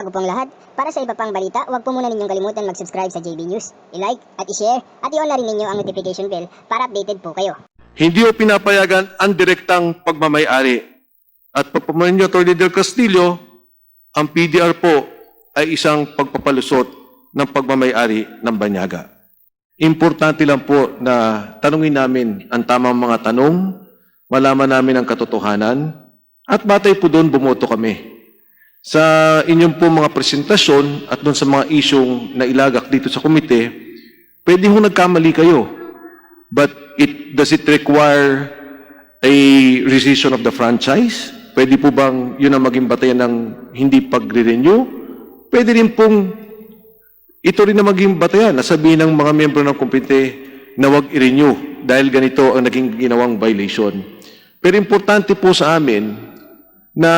Bago pong lahat, para sa iba pang balita, huwag po muna ninyong kalimutan mag-subscribe sa JB News, i-like at i-share at i-on na rin ninyo ang notification bell para updated po kayo. Hindi o pinapayagan ang direktang pagmamayari. At pagpamanin niyo, Atty. Del Castillo, ang PDR po ay isang pagpapalusot ng pagmamayari ng banyaga. Importante lang po na tanungin namin ang tamang mga tanong, malaman namin ang katotohanan, at batay po doon bumoto kami. Sa inyong po mga presentasyon at doon sa mga isyong nailagak dito sa komite, pwede hong nagkamali kayo. But does it require a rescission of the franchise? Pwede po bang yun ang maging batayan ng hindi pagre-renew? Pwede rin pong ito rin na maging batayan na sabihin ng mga miyembro ng komite na wag i-renew dahil ganito ang naging ginawang violation. Pero importante po sa amin na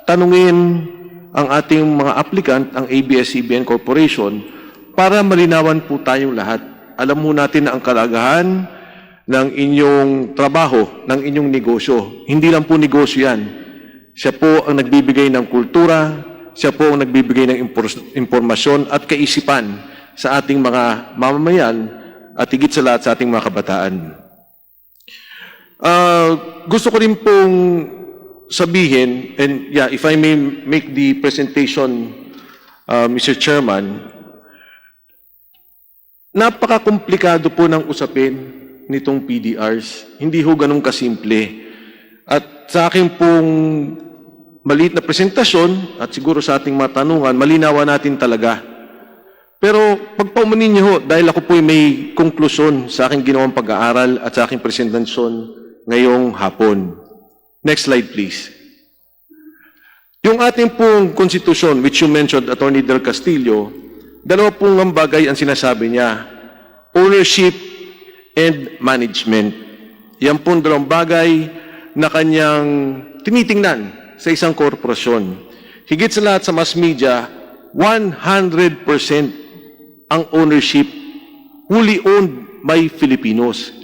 tanungin ang ating mga applicant, ang ABS-CBN Corporation, para malinawan po tayong lahat. Alam mo natin na ang kalagahan ng inyong trabaho, ng inyong negosyo. Hindi lang po negosyo yan. Siya po ang nagbibigay ng kultura, siya po ang nagbibigay ng impormasyon at kaisipan sa ating mga mamamayan at higit sa lahat sa ating mga kabataan. Gusto ko rin pong sabihin, and yeah, if I may make the presentation, Mr. Chairman, napaka-komplikado po ng usapin nitong PDRs. Hindi ho ganun kasimple. At sa akin pong maliit na presentasyon, at siguro sa ating matanungan, malinawan natin talaga. Pero pagpaumanin niyo ho, dahil ako po may konklusyon sa aking ginawang pag-aaral at sa aking presentasyon ngayong hapon. Next slide, please. Yung ating pong konstitusyon, which you mentioned, Atty. Del Castillo, dalawa pong ang bagay ang sinasabi niya, ownership and management. Yan pong dalawang bagay na kanyang tinitingnan sa isang korporasyon. Higit sa lahat sa mass media, 100% ang ownership wholly owned by Filipinos.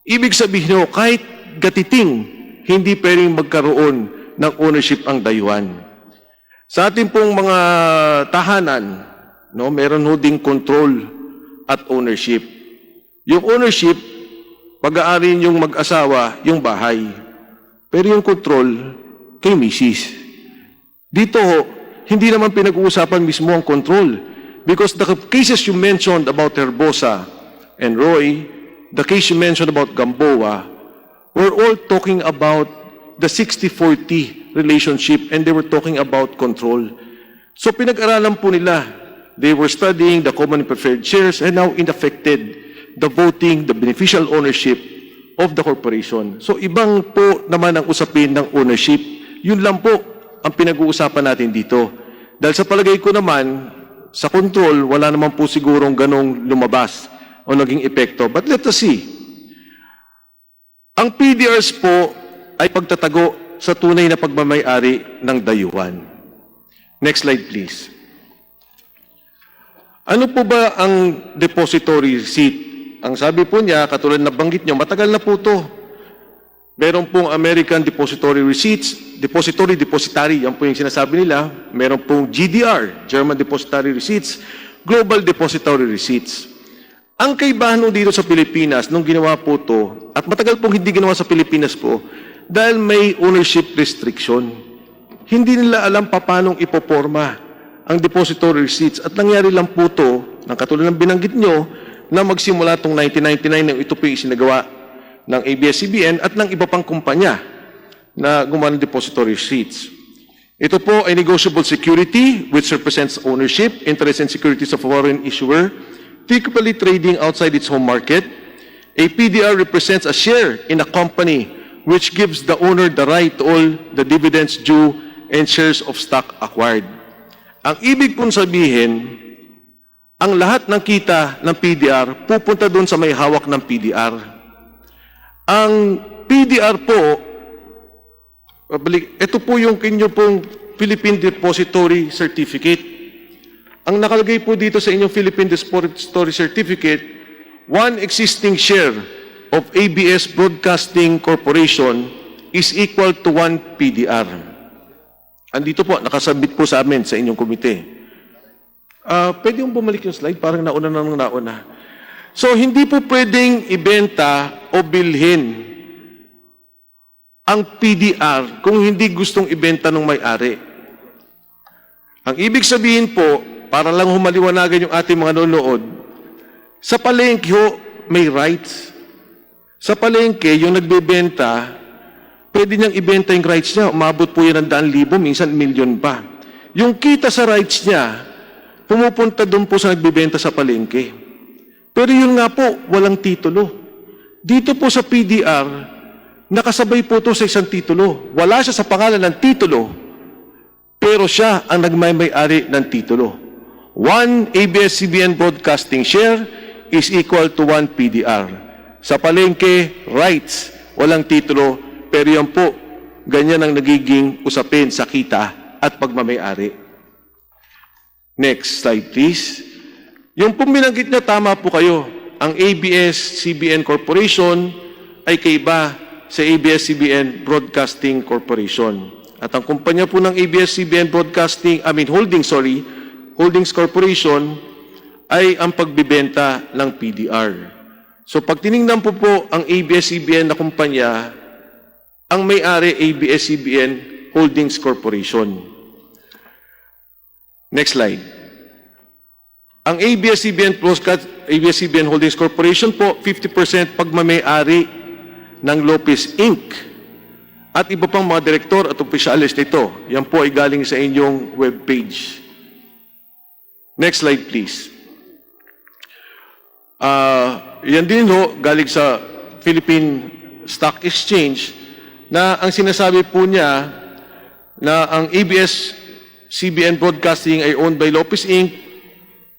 Ibig sabihin, kahit gatiting, hindi pwedeng magkaroon ng ownership ang dayuhan. Sa ating pong mga tahanan, no, meron ho ding control at ownership. Yung ownership, pag-aari yung mag-asawa, yung bahay. Pero yung control, kay misis. Dito ho, hindi naman pinag-uusapan mismo ang control. Because the cases you mentioned about Herbosa and Roy, the case you mentioned about Gamboa, we're all talking about the 60-40 relationship and they were talking about control. So pinag-aralan po nila, they were studying the common preferred shares and now it affected the voting, the beneficial ownership of the corporation. So ibang po naman ang usapin ng ownership. Yun lang po ang pinag-uusapan natin dito. Dahil sa palagay ko naman, sa control, wala naman po sigurong ganong lumabas o naging epekto. But let us see. Ang PDRs po ay pagtatago sa tunay na pagmamayari ng dayuhan. Next slide, please. Ano po ba ang depository receipt? Ang sabi po niya, katulad na banggit niyo, matagal na po ito. Meron pong American Depository Receipts, Depository, yan po yung sinasabi nila. Meron pong GDR, German Depository Receipts, Global Depository Receipts. Ang kaibahan dito sa Pilipinas, nung ginawa po ito, at matagal pong hindi ginawa sa Pilipinas po, dahil may ownership restriction. Hindi nila alam paano ipoporma ang depository receipts. At nangyari lang po ito, ng katulad ng binanggit nyo, na magsimula itong 1999 nang ito po isinagawa ng ABS-CBN at ng iba pang kumpanya na gumawa ng depository receipts. Ito po ay negotiable security which represents ownership, interest, and securities of a foreign issuer, typically trading outside its home market. A PDR represents a share in a company which gives the owner the right to all the dividends due and shares of stock acquired. Ang ibig pong sabihin, ang lahat ng kita ng PDR pupunta doon sa may hawak ng PDR. Ang PDR po, ito po yung kinyo pong Philippine Depository Certificate. Ang nakalagay po dito sa inyong Philippine Depository Certificate, one existing share of ABS Broadcasting Corporation is equal to 1 PDR. Andito po, nakasabit po sa amin sa inyong komite. Pwede yung bumalik yung slide? Parang nauna na nang nauna. So, hindi po pwedeng ibenta o bilhin ang PDR kung hindi gustong ibenta ng may-ari. Ang ibig sabihin po, para lang humaliwanagan yung ating mga nanonood, sa palengke ho, may rights. Sa palengke, yung nagbebenta, pwede niyang ibenta yung rights niya. Umabot po yan ng 100,000, minsan milyon pa. Yung kita sa rights niya, pumupunta doon po sa nagbebenta sa palengke. Pero yun nga po, walang titulo. Dito po sa PDR, nakasabay po ito sa isang titulo. Wala siya sa pangalan ng titulo, pero siya ang nagmay-ari ng titulo. 1 ABS-CBN broadcasting share is equal to 1 PDR. Sa palengke, rights, walang titulo, pero yan po, ganyan ang nagiging usapin sa kita at pagmamay-ari. Next slide, please. Yung pong binanggit niya, tama po kayo. Ang ABS-CBN Corporation ay kaiba sa ABS-CBN Broadcasting Corporation. At ang kumpanya po ng ABS-CBN Holdings Corporation ay ang pagbibenta ng PDR. So pag tinignan po ang ABS-CBN na kumpanya, ang may-ari ABS-CBN Holdings Corporation. Next slide. Ang ABS-CBN Holdings Corporation po, 50% pagmamay-ari ng Lopez Inc. At iba pang mga direktor at opisyalis nito. Yan po ay galing sa inyong webpage. Next slide, please. Yan din ho, galing sa Philippine Stock Exchange, na ang sinasabi po niya na ang ABS-CBN Broadcasting ay owned by Lopez Inc.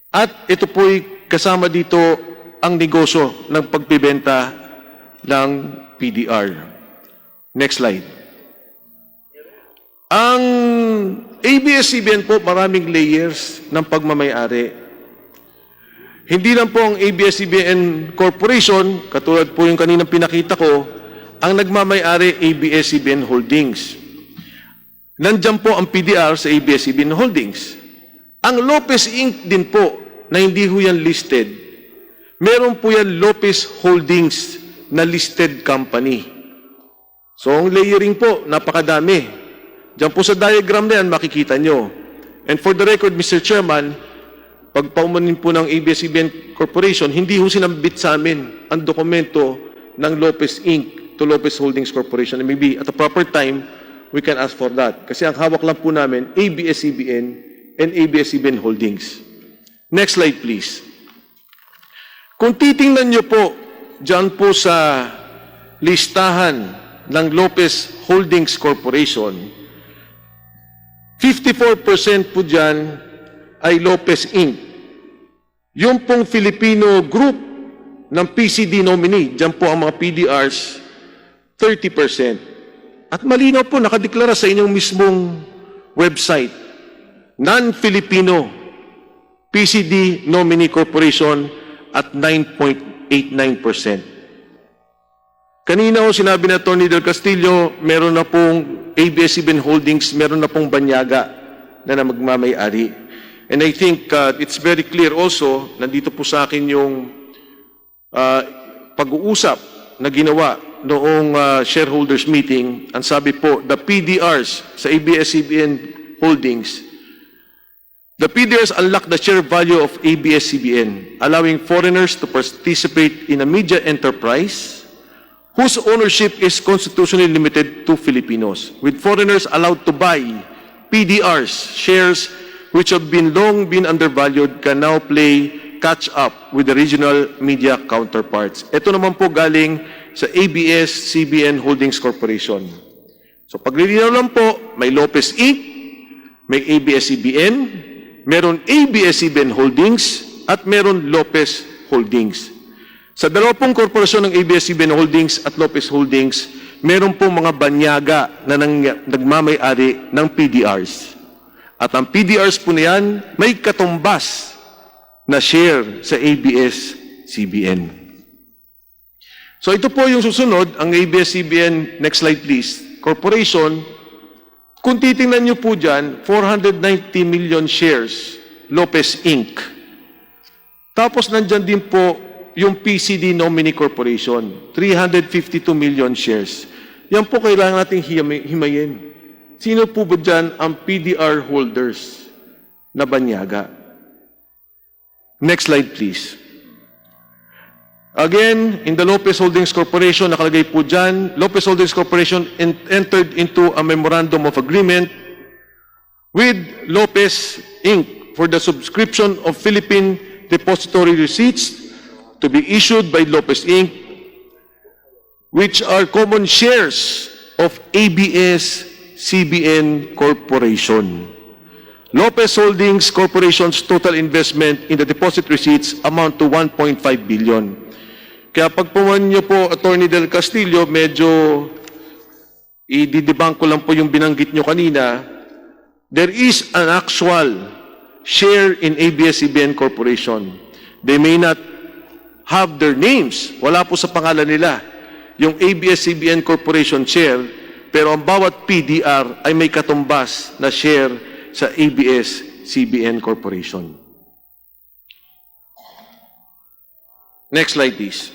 At ito po ay kasama dito ang negosyo ng pagbibenta ng PDR. Next slide. Ang ABS-CBN po, maraming layers ng pagmamay-ari. Hindi lang po ang ABS-CBN Corporation, katulad po yung kaninang pinakita ko, ang nagmamay-ari ABS-CBN Holdings. Nandiyan po ang PDR sa ABS-CBN Holdings. Ang Lopez Inc. din po, na hindi ho yan listed, meron po yan Lopez Holdings na listed company. So, ang layering po, napakadami. Diyan po sa diagram na yan, makikita nyo. And for the record, Mr. Chairman, pag paumanin po ng ABS-CBN Corporation, hindi ho sinambit sa amin ang dokumento ng Lopez Inc. to Lopez Holdings Corporation. And maybe at a proper time, we can ask for that. Kasi ang hawak lang po namin, ABS-CBN and ABS-CBN Holdings. Next slide, please. Kung titingnan nyo po, diyan po sa listahan ng Lopez Holdings Corporation, 54% po diyan ay Lopez Inc. Yung pong Filipino group ng PCD nominee, diyan po ang mga PDRs, 30%. At malinaw po, nakadeklara sa inyong mismong website, non-Filipino PCD nominee corporation at 9.89%. Kanina ho sinabi na Atty. Del Castillo, meron na pong ABS-CBN Holdings, meron na pong banyaga na magmamay-ari. And I think it's very clear also, nandito po sa akin yung pag-uusap na ginawa noong shareholders meeting. Ang sabi po, the PDRs sa ABS-CBN Holdings, the PDRs unlock the share value of ABS-CBN, allowing foreigners to participate in a media enterprise whose ownership is constitutionally limited to Filipinos, with foreigners allowed to buy PDRs, shares which have long been undervalued, can now play catch up with the regional media counterparts. Ito naman po galing sa ABS-CBN Holdings Corporation. So paglilinaw lang po, may Lopez Inc., may ABS-CBN, meron ABS-CBN Holdings, at meron Lopez Holdings. Sa dalawa pong korporasyon ng ABS-CBN Holdings at Lopez Holdings, meron pong mga banyaga na nagmamay-ari ng PDRs. At ang PDRs po na yan, may katumbas na share sa ABS-CBN. So ito po yung susunod, ang ABS-CBN, next slide please, Corporation, Kung titingnan nyo po dyan, 490 million shares, Lopez Inc. Tapos nandyan din po yung PCD Nominee Corporation, 352 million shares. Yan po kailangan nating himayin. Sino po ba dyan ang PDR holders na banyaga? Next slide, please. Again, in the Lopez Holdings Corporation, nakalagay po dyan, Lopez Holdings Corporation entered into a memorandum of agreement with Lopez Inc. for the subscription of Philippine depository receipts to be issued by Lopez Inc., which are common shares of ABS-CBN Corporation. Lopez Holdings Corporation's total investment in the deposit receipts amount to 1.5 billion. Kaya pag puman niyo po, Attorney Del Castillo, medyo i-debunk ko lang po yung binanggit niyo kanina, there is an actual share in ABS-CBN Corporation. They may not have their names. Wala po sa pangalan nila yung ABS-CBN Corporation share, pero ang bawat PDR ay may katumbas na share sa ABS-CBN Corporation. Next slide, please.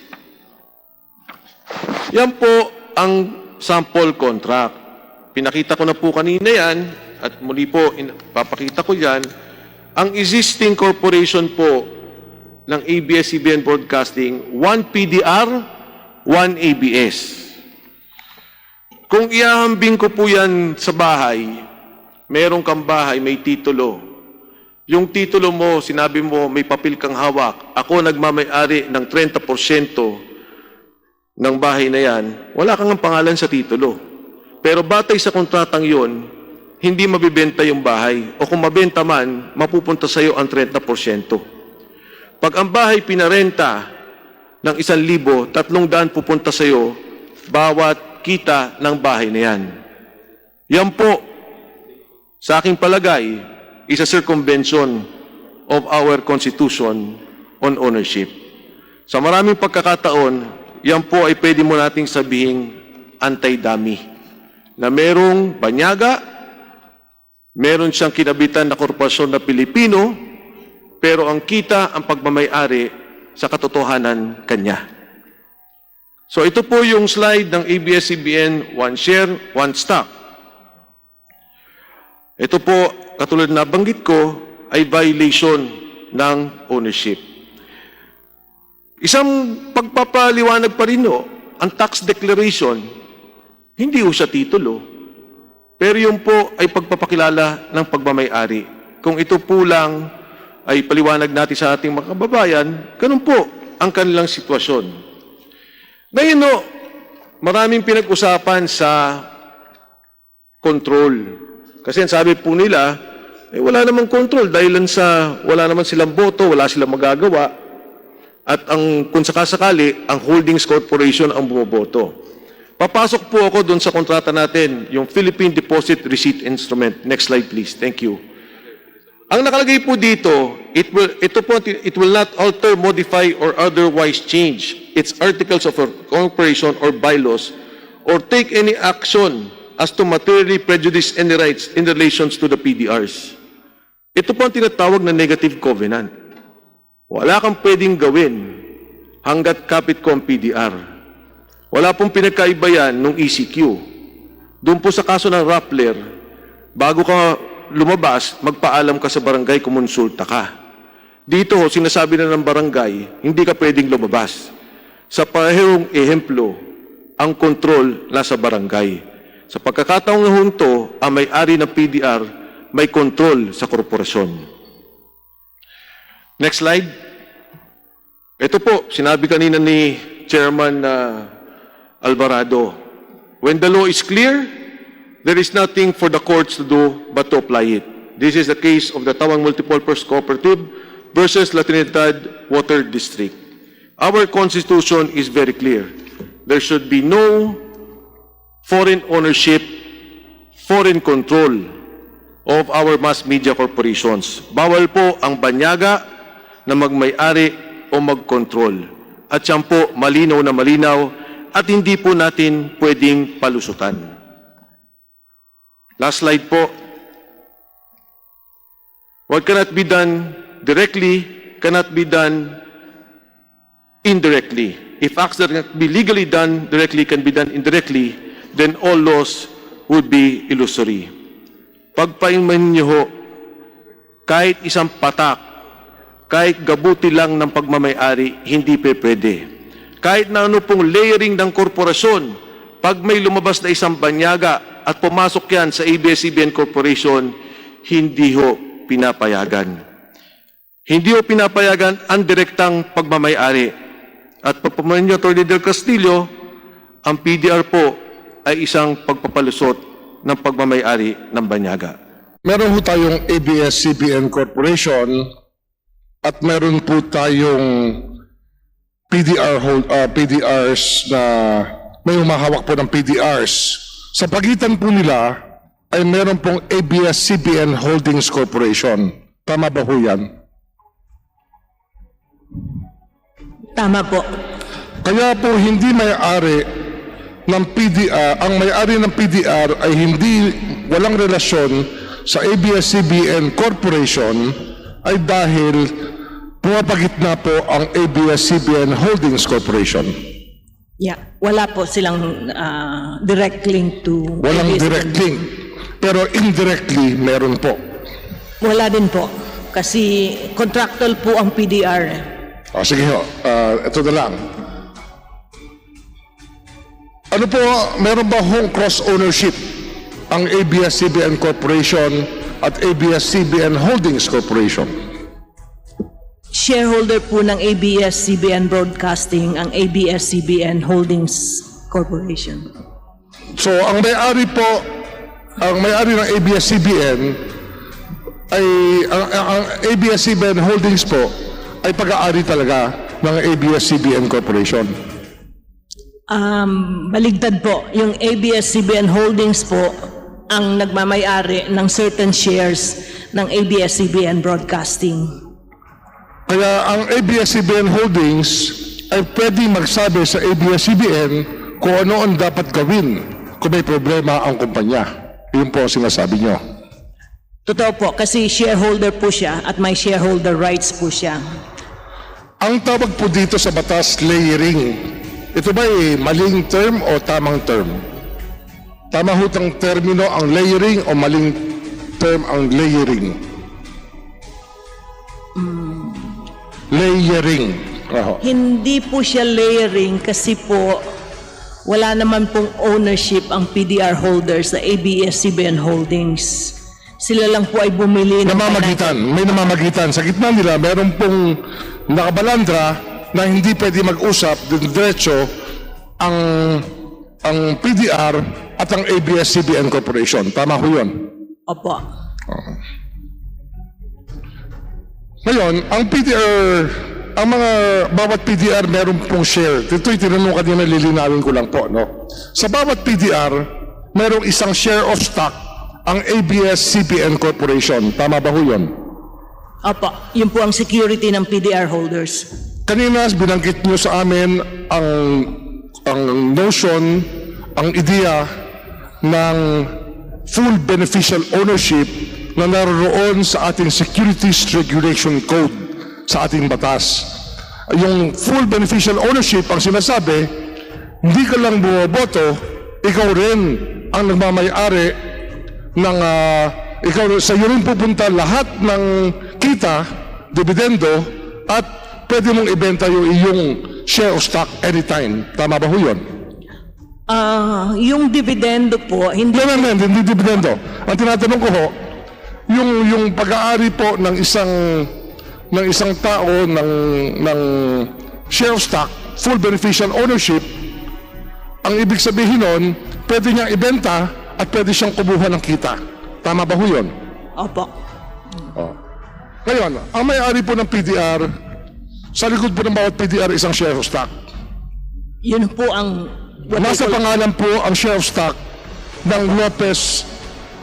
Yan po ang sample contract. Pinakita ko na po kanina yan, at muli po, papakita ko yan. Ang existing corporation po ng ABS-CBN Broadcasting, 1 PDR, 1 ABS. Kung iahambing ko po yan sa bahay, meron kang bahay, may titulo. Yung titulo mo, sinabi mo, may papel kang hawak. Ako nagmamay-ari ng 30% ng bahay na yan, wala kang pangalan sa titulo. Pero batay sa kontratang yon, hindi mabibenta yung bahay. O kung mabenta man, mapupunta sa iyo ang 30%. Pag ang bahay pinarenta ng 1,000, 300 pupunta sa iyo, bawat kita ng bahay na yan. Yan po, sa aking palagay, is a circumvention of our Constitution on ownership. Sa maraming pagkakataon, yan po ay pwede mo nating sabihing anti-dummy. Na merong banyaga, meron siyang kinabitan na korporasyon na Pilipino, pero ang kita, ang pagmamay-ari sa katotohanan kanya. So ito po yung slide ng ABS-CBN, 1 share, 1 stock. Ito po, katulad na banggit ko, ay violation ng ownership. Isang pagpapaliwanag pa rin ang tax declaration, hindi ho siya titulo. Pero yun po ay pagpapakilala ng pagmamay-ari. Kung ito po lang ay paliwanag natin sa ating mga kababayan, ganun po ang kanilang sitwasyon. Ngayon maraming pinag-usapan sa control. Kasi sabi po nila, wala namang control dahil sa wala naman silang boto, wala silang magagawa. At kung sakasakali, ang Holdings Corporation ang bumoboto. Papasok po ako doon sa kontrata natin, yung Philippine Deposit Receipt Instrument. Next slide, please. Thank you. Ang nakalagay po dito, it will not alter, modify, or otherwise change its articles of incorporation or bylaws or take any action as to materially prejudice any rights in relations to the PDRs. Ito po ang tinatawag na negative covenant. Wala kang pwedeng gawin hanggat kapit ko ang PDR. Wala pong pinagkaiba yan nung ECQ. Doon po sa kaso ng Rappler, bago ka lumabas, magpaalam ka sa barangay, kumonsulta ka. Dito, sinasabi na ng barangay, hindi ka pwedeng lumabas. Sa parehong ehemplo, ang kontrol nasa barangay. Sa pagkakataong hunto, ang may-ari ng PDR may kontrol sa korporasyon. Next slide. Ito po, sinabi kanina ni Chairman Alvarado, when the law is clear, there is nothing for the courts to do but to apply it. This is the case of the Tawang Multipurpose Cooperative versus La Trinidad Water District. Our Constitution is very clear. There should be no foreign ownership, foreign control of our mass media corporations. Bawal po ang banyaga na magmay-ari o mag-control. At yan po, malinaw na malinaw at hindi po natin pwedeng palusutan. Last slide po. What cannot be done directly cannot be done indirectly. If acts that can be legally done directly can be done indirectly, then all laws would be illusory. Pagpainman niyo ho, kahit isang patak, kahit gabuti lang ng pagmamayari, hindi pwede. Kahit na ano pong layering ng korporasyon, pag may lumabas na isang banyaga at pumasok yan sa ABS-CBN Corporation, hindi ho pinapayagan. Hindi ho pinapayagan ang direktang pagmamayari. At pagpamanin niyo, Atty. Del Castillo, ang PDR po ay isang pagpapalusot ng pagmamayari ng banyaga. Meron po tayong ABS-CBN Corporation at meron po tayong PDRs na may humahawak po ng PDRs. Sa pagitan po nila ay meron pong ABS-CBN Holdings Corporation. Tama ba po yan? Tama po. Kaya po hindi may-ari ng PDR, ang may-ari ng PDR ay walang relasyon sa ABS-CBN Corporation ay dahil pumapagitna po ang ABS-CBN Holdings Corporation. Yeah, wala po silang direct link to Walang ABS-CBN. direct link, pero indirectly meron po. Wala din po. Kasi contractual po ang PDR. Sige ho, ito na lang. Ano po, meron ba hong cross-ownership ang ABS-CBN Corporation at ABS-CBN Holdings Corporation? Shareholder po ng ABS-CBN Broadcasting ang ABS-CBN Holdings Corporation. So, ang may-ari ng ABS-CBN ay, ang ABS-CBN Holdings po ay pag-aari talaga ng ABS-CBN Corporation. Baligtad po, yung ABS-CBN Holdings po ang nagmamayari ng certain shares ng ABS-CBN Broadcasting. Kaya ang ABS-CBN Holdings ay pwedeng magsabi sa ABS-CBN kung ano ang dapat gawin kung may problema ang kumpanya. Yun po ang sinasabi nyo. Totoo po, kasi shareholder po siya at may shareholder rights po siya. Ang tawag po dito sa batas, layering. Ito ba maling term o tamang term? Tama hutang termino ang layering o maling term ang layering? Layering. Hindi po siya layering kasi po wala naman pong ownership ang PDR holders sa ABS-CBN Holdings. Sila lang po ay bumili ng Namamagitan. May namamagitan. Sa gitna nila, meron pong nakabalandra na hindi pwede mag-usap diretso ang PDR at ang ABS-CBN Corporation. Tama ko yun? Opo. Ngayon, ang mga bawat PDR meron pong share. Ito'y tinanong kanina, lilinawin ko lang po. No? Sa bawat PDR, merong isang share of stock ang ABS-CBN Corporation. Tama ba ho yun? Opo. Yun po ang security ng PDR holders. Kanina, binanggit nyo sa amin ang notion, ang ideya ng full beneficial ownership na naroon sa ating Securities Regulation Code sa ating batas. Yung full beneficial ownership, ang sinasabi, hindi ka lang bumoboto, ikaw rin ang nagmamayari ng, sa iyo rin pupunta lahat ng kita, dividendo, at pwede mong ibenta yung iyong share of stock anytime. Tama ba ho yun? Yung dividendo po, hindi Hindi dividendo. Ang tinatanong ko ho, yung pag-aari po ng isang tao ng share of stock, full beneficial ownership, ang ibig sabihin nun, pwede niyang ibenta at pwede siyang kumuha ng kita. Tama ba ho yun? Opo. Ngayon, ang may-ari po ng PDR, sa likod po ng bawat PDR isang share of stock. Yun po ang Nasa pangalan po ang share of stock ng Lopez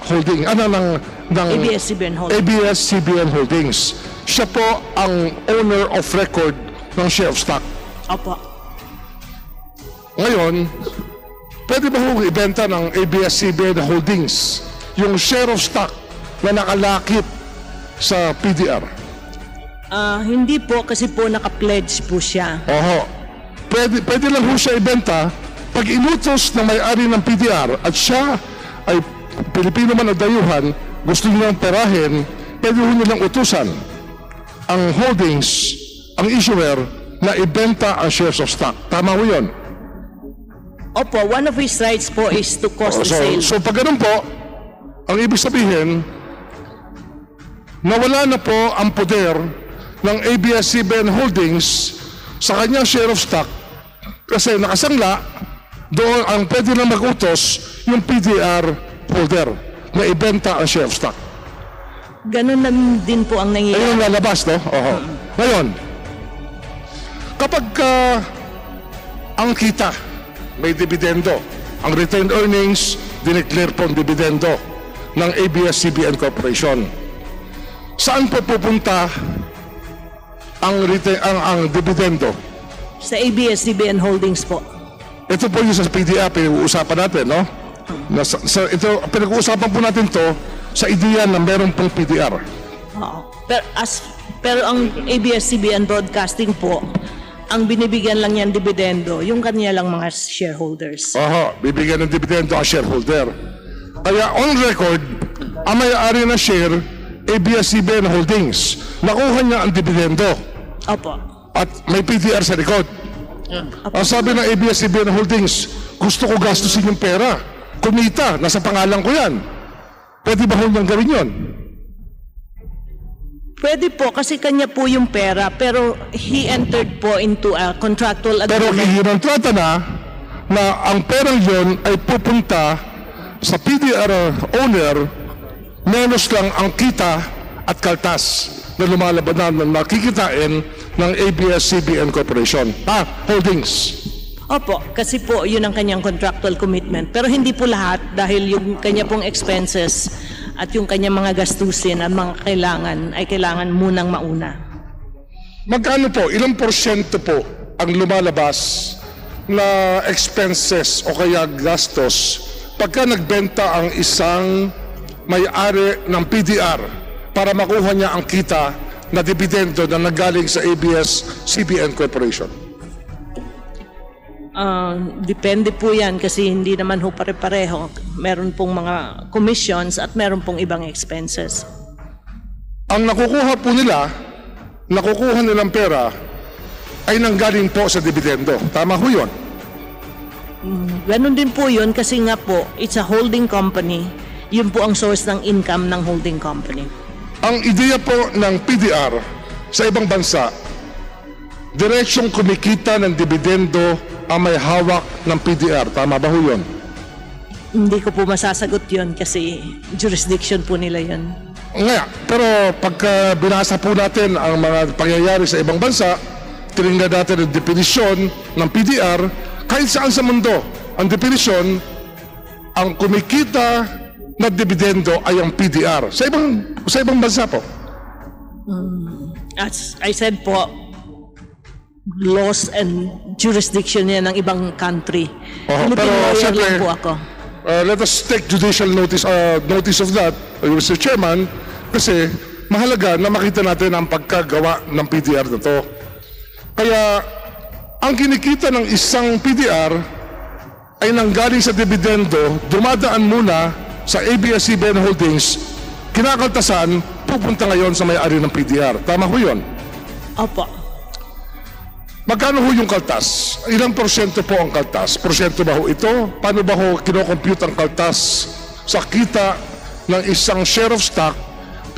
Holding, ng ABS-CBN Holdings. ABS-CBN Holdings. Siya po ang owner of record ng share of stock. Opo. Ngayon, pwede ba hong ibenta ng ABS-CBN Holdings yung share of stock na nakalakip sa PDR? Hindi po kasi po naka-pledge po siya. Oho. Pwede lang ho siya ibenta pag inutos ng may-ari ng PDR at siya ay Pilipino man o dayuhan, gusto nilang perahin, pwede ho nilang utusan ang holdings, ang issuer, na ibenta ang shares of stock. Tama ho yun? Opo, one of his rights po is to cause the sale. So pag ganun po, ang ibig sabihin, nawala na po ang poder ng ABS-CBN Holdings sa kanyang share of stock kasi nakasangla doon ang pwede na mag-utos yung PDR holder na ibenta ang share of stock. Ganun na din po ang nangyayari. Ayun ang lalabas, no? Oho. Ngayon, kapag ang kita may dividendo, ang retained earnings, dineclare po ang dividendo ng ABS-CBN Corporation. Saan po pupunta ang dividendo? Sa ABS-CBN Holdings po. Ito po yung sa PDA, pinag-uusapan natin, no? Ito, pinag-uusapan po natin to sa ideya na meron pong PDR. Oo. Pero ang ABS-CBN Broadcasting po, ang binibigyan lang yan dividendo, yung kanya lang mga shareholders. Oho, bibigyan ng dividendo ang shareholder. Kaya on record, ang may-ari na share, ABS-CBN Holdings, nakuha niya ang dividendo Opo. at may PDR sa likod. Ang sabi ng ABS-CBN Holdings, gusto ko gastusin yung pera. Kumita, nasa pangalan ko yan. Pwede ba niyang gawin yun? Pwede po kasi kanya po yung pera pero he entered po into a contractual Pero agreement. ihinontrata na ang perang yun ay pupunta sa PDR owner menos lang ang kita at kaltas na lumalaban na nakikitain ng ABS-CBN Corporation. Holdings. Opo, kasi po yun ang kanyang contractual commitment. Pero hindi po lahat dahil yung kanya pong expenses at yung kanyang mga gastusin at mga kailangan ay kailangan munang mauna. Magkano po, ilang porsyento po ang lumalabas na expenses o kaya gastos pagka nagbenta ang isang may-ari ng PDR para makuha niya ang kita na dividendo na nagaling sa ABS-CBN Corporation? Depende po yan kasi hindi naman ho pare-pareho. Meron pong mga commissions at meron pong ibang expenses. Ang nakukuha po nila, nakukuha nilang pera ay nanggaling po sa dividendo. Tama ho yun? Ganon din po yun kasi nga po, it's a holding company. Yun po ang source ng income ng holding company. Ang ideya po ng PDR sa ibang bansa, diretsyong kumikita ng dividendo ang may hawak ng PDR. Tama ba ho yun? Hindi ko po masasagot yun kasi jurisdiction po nila yun. Nga, pero pagka binasa po natin ang mga pangyayari sa ibang bansa, tinignan natin ang definisyon ng PDR, kahit saan sa mundo, ang definisyon, ang kumikita na dividendo ay ang PDR. Sa ibang bansa po. As I said po, laws and jurisdiction yan ng ibang country. Philippine pero lawyer siyempre, lang po ako. Let us take judicial notice of that, Mr. Chairman, kasi mahalaga na makita natin ang pagkagawa ng PDR na to. Kaya, ang kinikita ng isang PDR ay nanggaling sa dividendo, dumadaan muna sa ABS-CBN Holdings, kinakaltasan, pupunta ngayon sa may-ari ng PDR. Tama ho yun? Opo. Magkano ho yung kaltas? Ilang porsyento po ang kaltas? Porsyento ba ho ito? Paano ba ho kinocompute ang kaltas sa kita ng isang share of stock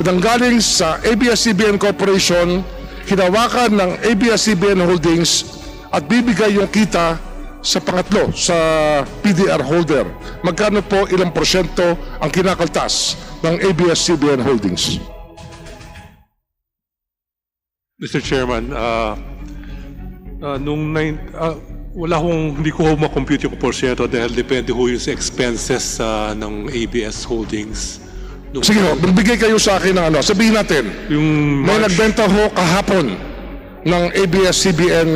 nanggaling sa ABS-CBN Corporation, hinawakan ng ABS-CBN Holdings at bibigay yung kita sa pangatlo, sa PDR holder? Magkano po, ilang porsyento ang kinakaltas ng ABS-CBN Holdings? Mr. Chairman, wala hindi ko ma-compute yung porsyento dahil depende ho yung sa expenses ng ABS Holdings. Sige ho, magbigay kayo sa akin ng sabihin natin, Yung may March, nagbenta ho kahapon ng ABS-CBN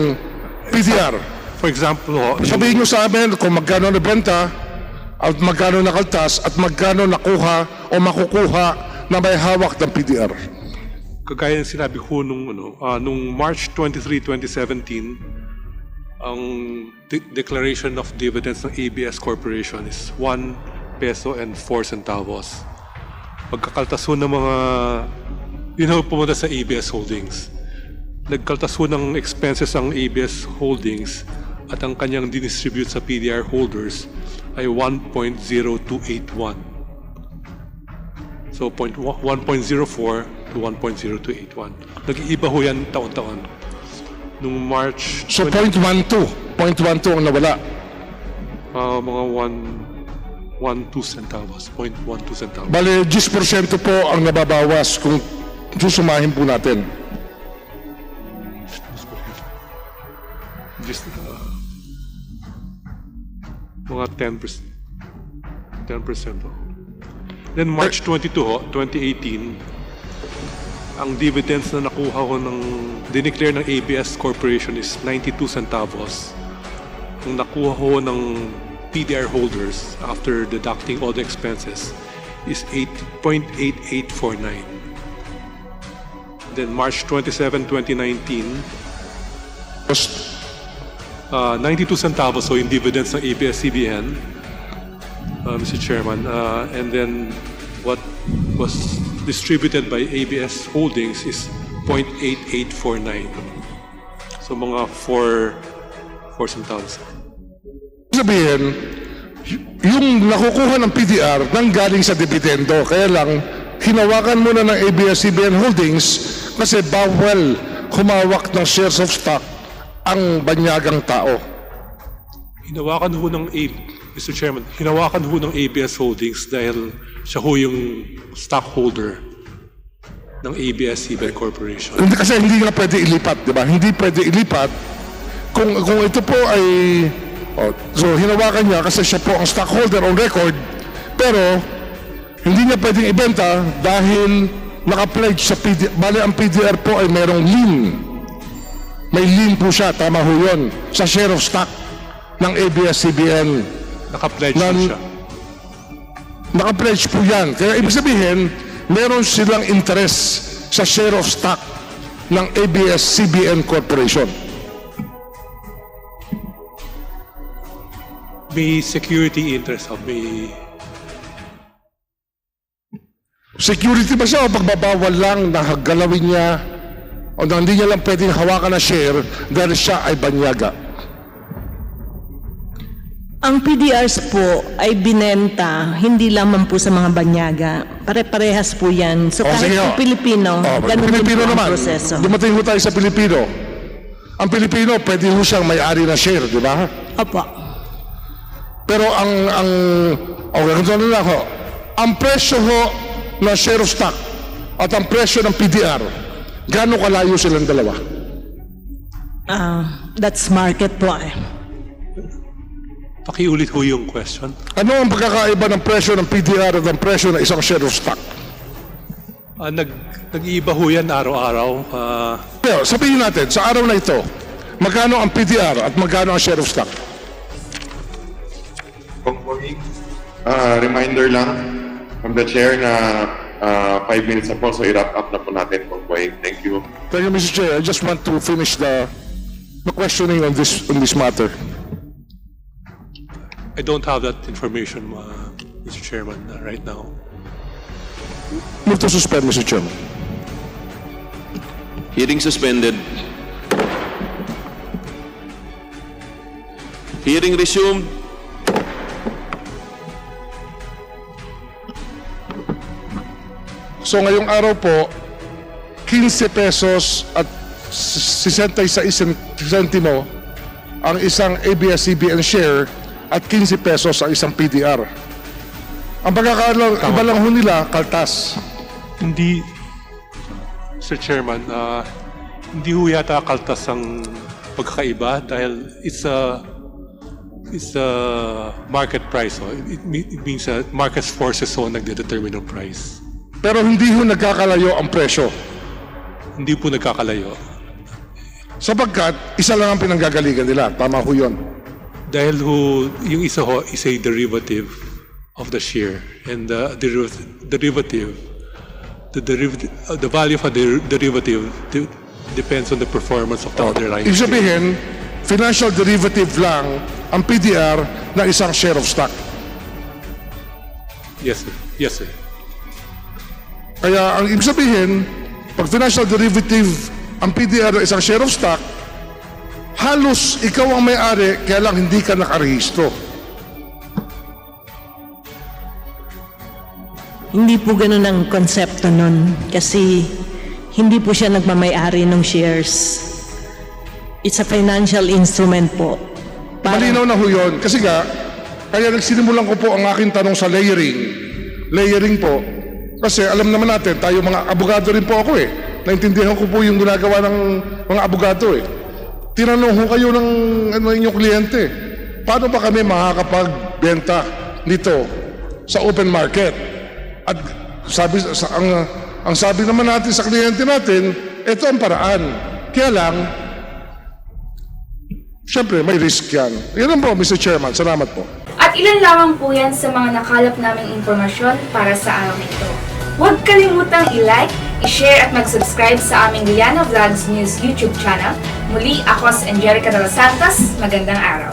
PDR. for example ho, Sabihin nyo sa amin kung magkano nabenta at magkano nakaltas at magkano nakuha o makukuha na may hawak ng PDR. Kagaya ng sinabi ko nung March 23, 2017, ang declaration of dividends ng ABS Corporation is 1 peso and 4 centavos. Pagkakaltas ho ng mga pumunta sa ABS Holdings. Nagkaltas ho ng expenses ang ABS Holdings at ang kanyang dinistribute sa PDR holders ay 1.0281. So 1.04 to 1.0281. Nag-iiba ho yan taon-taon. Nung March So 0.12 ang nawala. mga 1.12 centavos. 0.12 centavos. Bale, 10% po ang nababawas kung susumahin po natin. Just mga 10%. 10% ho. Then March 22 ho, 2018, ang dividends na nakuha ko dineclare ng ABS Corporation is 92 centavos. Ang nakuha ko ng PDR holders after deducting all the expenses is 8.8849. Then March 27, 2019, 92 centavos so yung dividends ng ABS-CBN, Mr. Chairman, and then what was distributed by ABS Holdings is 0.8849. So mga 4 centavos. Sabihin, yung nakukuha ng PDR nang galing sa dividendo, kaya lang hinawakan muna ng ABS-CBN Holdings kasi bawal humawak ng shares of stock ang banyagang tao. Hinawakan ho ng Mr. Chairman, hinawakan ho ng ABS Holdings dahil siya ho yung stockholder ng ABS-CBN Corporation. Kasi hindi nga pwede ilipat, di ba? Hindi pwede ilipat kung ito po ay so hinawakan niya kasi siya po ang stockholder on record, pero hindi niya pwedeng ibenta dahil naka-pledge sa PDR. Bale, ang PDR po ay merong lien. May lien po siya, tama ho yun, sa share of stock ng ABS-CBN. Naka-pledge po siya. Naka-pledge po yan. Kaya ibig sabihin, meron silang interest sa share of stock ng ABS-CBN Corporation. May security interest of may Security ba siya o pagbabawal lang na galawin niya o na hindi niya lang pwedeng hawakan na share dahil siya ay banyaga? Ang PDRs po ay binenta, hindi lamang po sa mga banyaga. Pare-parehas po yan. So kahit sige, po Pilipino, ganun din po ang proseso. Dumating ho tayo sa Pilipino. Ang Pilipino, pwede ho siyang may-ari na share, di ba? Opo. Pero ganito na lang ho. Ang presyo ho ng share of stock at ang presyo ng PDR, gaano kalayo silang dalawa? That's market po eh. pakiulit ho yung question. Ano ang pagkakaiba ng presyo ng PDR at ng presyo ng isang share of stock? Nag-iiba ho yan araw-araw. Pero sabihin natin, sa araw na ito, magkano ang PDR at magkano ang share of stock? Reminder lang from the chair na 5 minutes na po, so i-wrap up na po natin po. Thank you. Thank you, Mr. Chair. I just want to finish the questioning on this matter. I don't have that information, Mr. Chairman, right now. Move to suspend, Mr. Chairman. Hearing suspended. Hearing resumed. So ngayong araw po, 15 pesos at 66 sentimo ang isang ABS-CBN share at 15 pesos ang isang PDR. Ang pagkakaalam, iba lang ho nila, kaltas. Hindi, Mr. Chairman, hindi ho yata kaltas ang pagkakaiba dahil it's a market price. It means market forces ho nagdedetermine ng price. Pero hindi ho nagkakalayo ang presyo. Hindi po nagkakalayo. Sapagkat isa lang ang pinanggagaligan nila. Tama ho yun. Dahil ho, yung isa ho is a derivative of the share, and the value of a derivative depends on the performance of the underlying Ibig share. sabihin, financial derivative lang ang PDR na isang share of stock. Yes, sir. Yes, sir. Kaya ang ibig sabihin, pag financial derivative ang PDR na isang share of stock, halos ikaw ang may-ari kaya lang hindi ka nakarehistro. Hindi po ganun ang konsepto nun kasi hindi po siya nagmamay-ari ng shares. It's a financial instrument po. Malinaw na ho yun. Kasi nga, kaya nagsinimulan ko po ang aking tanong sa layering. Layering po. Kasi alam naman natin, tayo mga abogado rin po ako eh. Naintindihan ko po yung ginagawa ng mga abogado eh. Tinanong ho kayo ng inyong kliyente. Paano ba kami makakapagbenta nito sa open market? At sabi, ang sabi naman natin sa kliyente natin, ito ang paraan. Kaya lang, siyempre, may risk yan. Yan lang po, Mr. Chairman. Salamat po. At ilan lamang po yan sa mga nakalap naming impormasyon para sa araw na ito. Huwag kalimutang i-like, i-share at mag-subscribe sa aming Liana Vlogs News YouTube channel. Muli, ako si Angelica de los Santos. Magandang araw.